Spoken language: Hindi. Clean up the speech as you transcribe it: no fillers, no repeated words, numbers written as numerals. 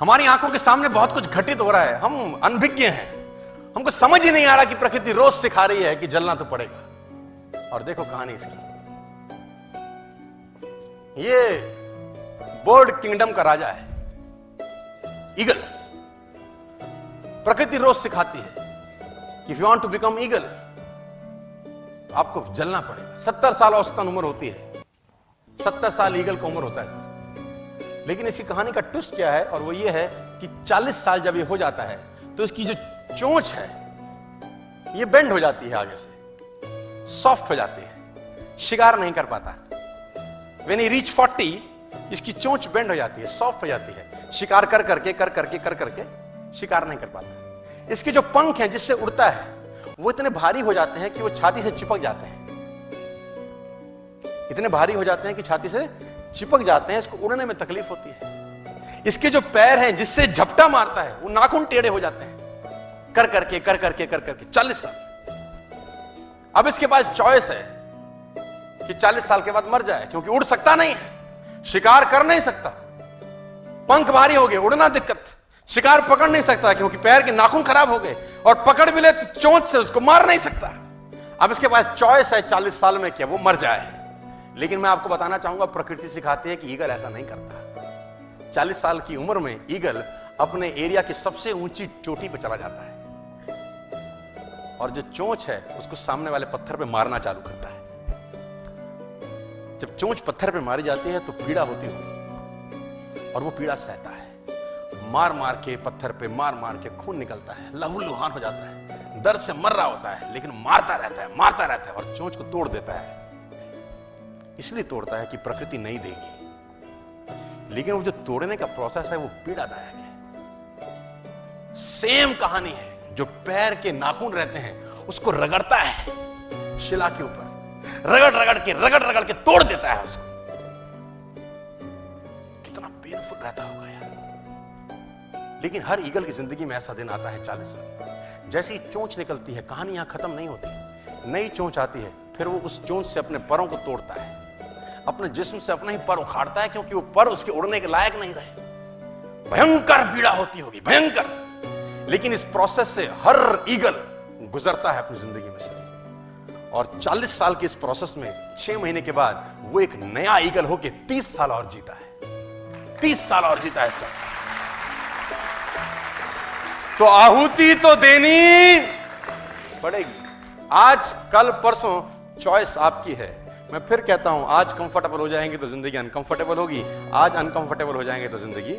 हमारी आंखों के सामने बहुत कुछ घटित हो रहा है, हम अनभिज्ञ हैं, हमको समझ ही नहीं आ रहा कि प्रकृति रोज सिखा रही है कि जलना तो पड़ेगा। और देखो कहानी इसकी, ये बर्ड किंगडम का राजा है ईगल। प्रकृति रोज सिखाती है कि if you want to become eagle आपको जलना पड़ेगा। 70 साल औसतन उम्र होती है, 70 साल ईगल का उम्र होता है सर। लेकिन इसकी कहानी का ट्विस्ट क्या है, और वो ये है कि 40 साल जब ये हो जाता है तो इसकी जो चोंच है ये बेंड हो जाती है, आगे से सॉफ्ट हो जाती है, शिकार नहीं कर पाता। व्हेन ही रीच 40 इसकी चोंच बेंड हो जाती है, सॉफ्ट हो जाती है, शिकार कर करके शिकार नहीं कर पाता। इसके जो पंख हैं जिससे उड़ता है वो इतने भारी हो जाते हैं कि वो छाती से चिपक जाते हैं, इतने भारी हो जाते हैं कि छाती से चिपक जाते हैं, इसको उड़ने में तकलीफ होती है। इसके जो पैर हैं जिससे झपटा मारता है वो नाखून टेढ़े हो जाते हैं, कर करके 40 साल। अब इसके पास चॉइस है कि 40 साल के बाद मर जाए, क्योंकि उड़ सकता नहीं है, शिकार कर नहीं सकता, पंख भारी हो गए, उड़ना दिक्कत, शिकार पकड़ नहीं सकता क्योंकि पैर के नाखून खराब हो गए, और पकड़ भी ले तो चोंच से उसको मार नहीं सकता। अब इसके पास चॉइस है 40 साल में कि वो मर जाए। लेकिन मैं आपको बताना चाहूंगा, प्रकृति सिखाती है कि ईगल ऐसा नहीं करता। 40 साल की उम्र में ईगल अपने एरिया की सबसे ऊंची चोटी पर चला जाता है और जो चोंच है उसको सामने वाले पत्थर पे मारना चालू करता है। जब चोंच पत्थर पे मारी जाती है तो पीड़ा होती है और वो पीड़ा सहता है, मार मार के पत्थर पे मार मार के खून निकलता है, लहूलुहान हो जाता है, दर्द से मर रहा होता है, लेकिन मारता रहता है और चोंच को तोड़ देता है। इसलिए तोड़ता है कि प्रकृति नहीं देगी, लेकिन वो जो तोड़ने का प्रोसेस है वो पीड़ादायक है। सेम कहानी है, जो पैर के नाखून रहते हैं उसको रगड़ता है शिला के ऊपर, रगड़ के तोड़ देता है उसको। कितना पेनफुल रहता होगा यार। लेकिन हर ईगल की जिंदगी में ऐसा दिन आता है 40 साल। जैसी चोंच निकलती है कहानी यहां खत्म नहीं होती, नई चोंच आती है, फिर वो उस चोंच से अपने परों को तोड़ता है, अपने जिस्म से अपना ही पर उखाड़ता है, क्योंकि वो पर उसके उड़ने के लायक नहीं रहे। भयंकर पीड़ा होती होगी, भयंकर। लेकिन इस प्रोसेस से हर ईगल गुजरता है अपनी जिंदगी में से, और 40 साल के इस प्रोसेस में 6 महीने के बाद वो एक नया ईगल होके 30 साल और जीता है, 30 साल और जीता है सर। तो आहुति तो देनी पड़ेगी। आज कल परसों चॉइस आपकी है। मैं फिर कहता हूं, आज कंफर्टेबल हो जाएंगे तो जिंदगी अनकंफर्टेबल होगी, आज अनकंफर्टेबल हो जाएंगे तो जिंदगी